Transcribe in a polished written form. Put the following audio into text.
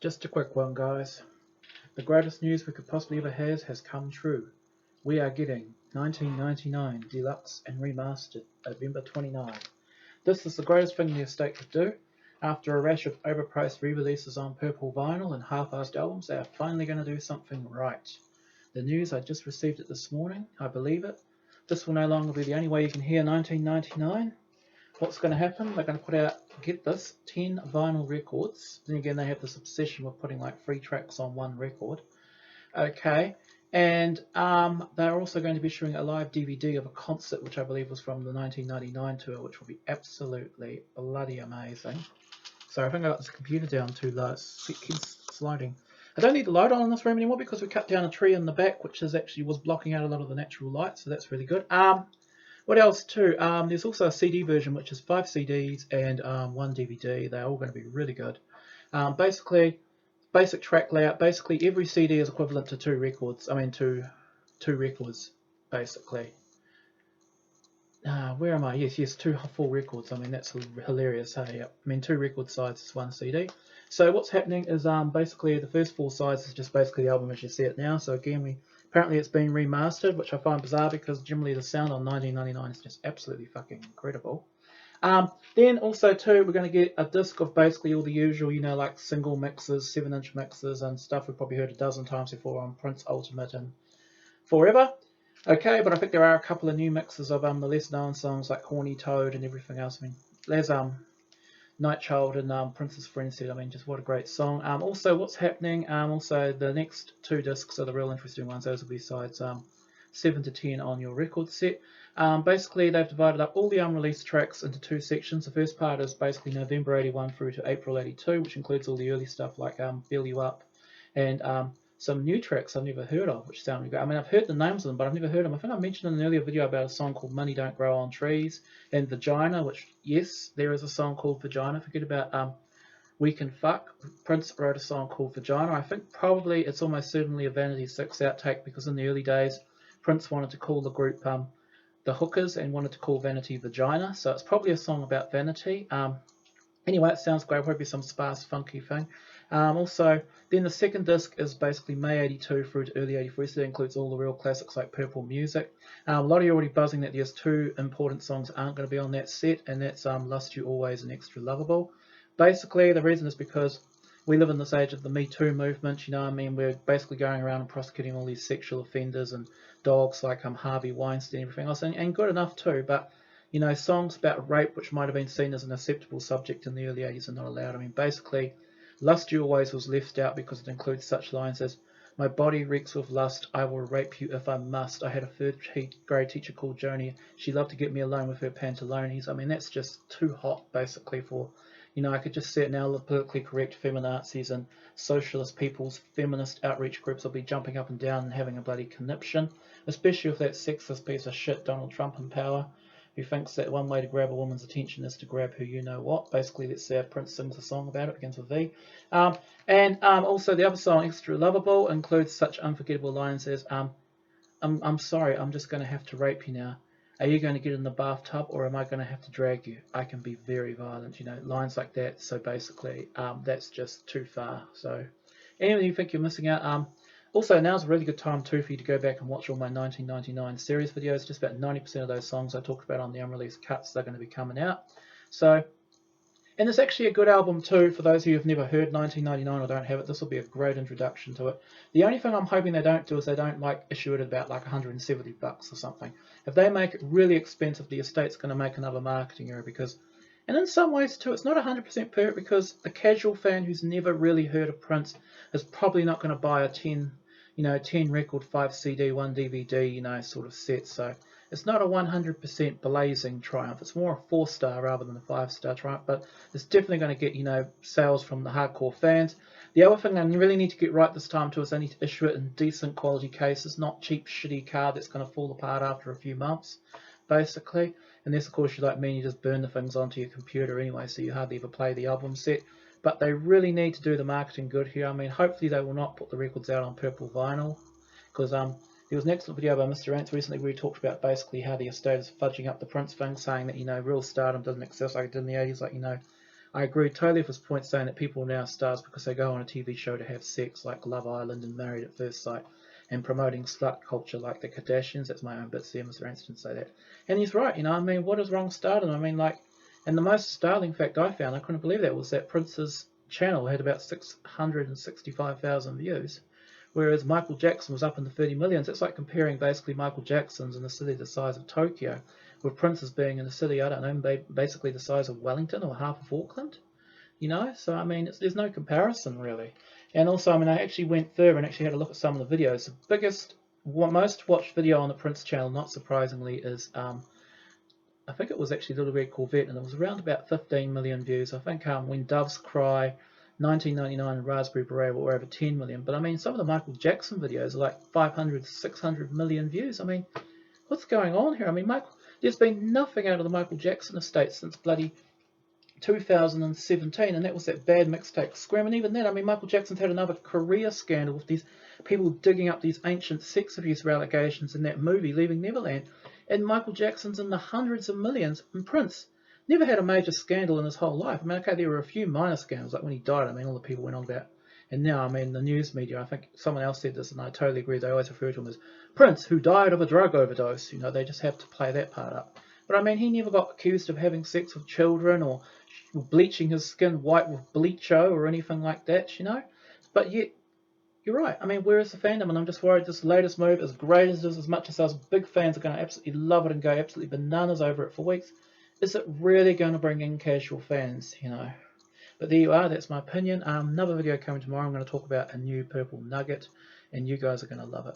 Just a quick one, guys. The greatest news we could possibly ever have has come true. We are getting 1999 Deluxe and Remastered November 29. This is the greatest thing the estate could do. After a rash of overpriced re-releases on purple vinyl and half-assed albums, they are finally going to do something right. The news, I just received it this morning. I believe it. This will no longer be the only way you can hear 1999. What's going to happen? They're going to put out, get this, 10 vinyl records. Then again, they have this obsession with putting like 3 tracks on one record. Okay, and they're also going to be showing a live DVD of a concert, which I believe was from the 1999 tour, which will be absolutely bloody amazing. So I think I got this computer down too low. It keeps sliding. I don't need the light on in this room anymore because we cut down a tree in the back, which was blocking out a lot of the natural light, so that's really good. What else too? There's also a CD version, which is 5 CDs and 1 DVD. They're all going to be really good. Basically, basic track layout. Basically, every CD is equivalent to 2 records. Two records, basically. Where am I? Yes, 2 full records. I mean, that's hilarious. Hey, yep. I mean, 2 record sides is 1 CD. So what's happening is basically the first 4 sides is just basically the album as you see it now. So again, apparently it's been remastered, which I find bizarre because generally the sound on 1999 is just absolutely fucking incredible. Then also too, we're going to get a disc of basically all the usual, like single mixes, 7-inch mixes and stuff we've probably heard a dozen times before on Prince Ultimate and Forever. Okay, but I think there are a couple of new mixes of the less known songs like Horny Toad and everything else. I mean, there's Night Child and Princess Frenzy. I mean, just what a great song. Also, what's happening? Also, the next 2 discs are the real interesting ones. Those will be sides 7 to 10 on your record set. Basically, they've divided up all the unreleased tracks into 2 sections. The first part is basically November 81 through to April 82, which includes all the early stuff like Fill You Up and some new tracks I've never heard of, which sound really good. I mean, I've heard the names of them, but I've never heard them. I think I mentioned in an earlier video about a song called Money Don't Grow on Trees and Vagina, which, yes, there is a song called Vagina. Forget about We Can Fuck. Prince wrote a song called Vagina. I think probably it's almost certainly a Vanity 6 outtake because in the early days, Prince wanted to call the group The Hookers and wanted to call Vanity Vagina. So it's probably a song about vanity. Anyway, it sounds great. Probably some sparse, funky thing. Also, then the second disc is basically May 82 through to early 83, so that includes all the real classics like Purple Music. A lot of you are already buzzing that there's 2 important songs that aren't going to be on that set, and that's Lust You Always and Extra Lovable. Basically, the reason is because we live in this age of the Me Too movement, I mean, we're basically going around and prosecuting all these sexual offenders and dogs like Harvey Weinstein and everything else, and good enough too, but songs about rape which might have been seen as an acceptable subject in the early 80s are not allowed. I mean, basically, Lust You Always was left out because it includes such lines as, my body reeks with lust, I will rape you if I must. I had a 3rd grade teacher called Joni. She loved to get me alone with her pantalones. I mean, that's just too hot, basically, for, I could just see it now, the politically correct feminazis and socialist people's feminist outreach groups will be jumping up and down and having a bloody conniption, especially with that sexist piece of shit Donald Trump in power, who thinks that one way to grab a woman's attention is to grab her you-know-what. Basically, let's say Prince sings a song about it, begins with V. Also, the other song, Extra Lovable, includes such unforgettable lines as, I'm sorry, I'm just going to have to rape you now. Are you going to get in the bathtub or am I going to have to drag you? I can be very violent, lines like that. So basically, that's just too far. So anyone you think you're missing out, also, now's a really good time too for you to go back and watch all my 1999 series videos. Just about 90% of those songs I talked about on the unreleased cuts, they're going to be coming out. So, and it's actually a good album too for those of you who've never heard 1999 or don't have it. This will be a great introduction to it. The only thing I'm hoping they don't do is they don't issue it at about like $170 or something. If they make it really expensive, the estate's going to make another marketing error because. And in some ways too, it's not 100% perfect because the casual fan who's never really heard of Prince is probably not going to buy a 10 record, 5 CD, 1 DVD, sort of set. So it's not a 100% blazing triumph. It's more a 4-star rather than a 5-star triumph. But it's definitely going to get, sales from the hardcore fans. The other thing I really need to get right this time too is I need to issue it in decent quality cases, not cheap, shitty card that's going to fall apart after a few months, basically. Unless, of course, you're like me and you just burn the things onto your computer anyway, so you hardly ever play the album set. But they really need to do the marketing good here. I mean, hopefully they will not put the records out on purple vinyl. Because there was an excellent video by Mr. Ants recently where he talked about basically how the estate is fudging up the Prince thing, saying that, real stardom doesn't exist like it did in the 80s. Like, I agree totally with his point saying that people are now stars because they go on a TV show to have sex, like Love Island and Married at First Sight, and promoting slut culture like the Kardashians. That's my own bits there, Mr. Anston say that. And he's right, you know, I mean, what is wrong with stardom? I mean, like, and the most startling fact I found, I couldn't believe that, was that Prince's channel had about 665,000 views, whereas Michael Jackson was up in the 30 millions. It's like comparing basically Michael Jackson's in a city the size of Tokyo, with Prince's being in a city, I don't know, basically the size of Wellington or half of Auckland, you know? So, I mean, there's no comparison, really. And also, I mean, I actually went through and actually had a look at some of the videos. The biggest, most watched video on the Prince channel, not surprisingly, is, I think it was actually Little Red Corvette, and it was around about 15 million views. I think When Doves Cry, 1999 and Raspberry Beret were over 10 million. But I mean, some of the Michael Jackson videos are like 500, 600 million views. I mean, what's going on here? I mean, there's been nothing out of the Michael Jackson estate since bloody 2017, and that was that bad mixtape Scream. And even then, I mean, Michael Jackson's had another career scandal with these people digging up these ancient sex abuse allegations in that movie, Leaving Neverland. And Michael Jackson's in the hundreds of millions, and Prince never had a major scandal in his whole life. I mean, okay, there were a few minor scandals, like when he died, I mean, all the people went on about. And now, I mean, the news media, I think someone else said this, and I totally agree, they always refer to him as Prince, who died of a drug overdose. You know, they just have to play that part up. But I mean, he never got accused of having sex with children or bleaching his skin white with bleacho or anything like that, you know. But yet, you're right. I mean, where is the fandom? And I'm just worried this latest move, as great as it is, as much as us big fans are going to absolutely love it and go absolutely bananas over it for weeks, is it really going to bring in casual fans, you know? But there you are. That's my opinion. Another video coming tomorrow. I'm going to talk about a new purple nugget, and you guys are going to love it.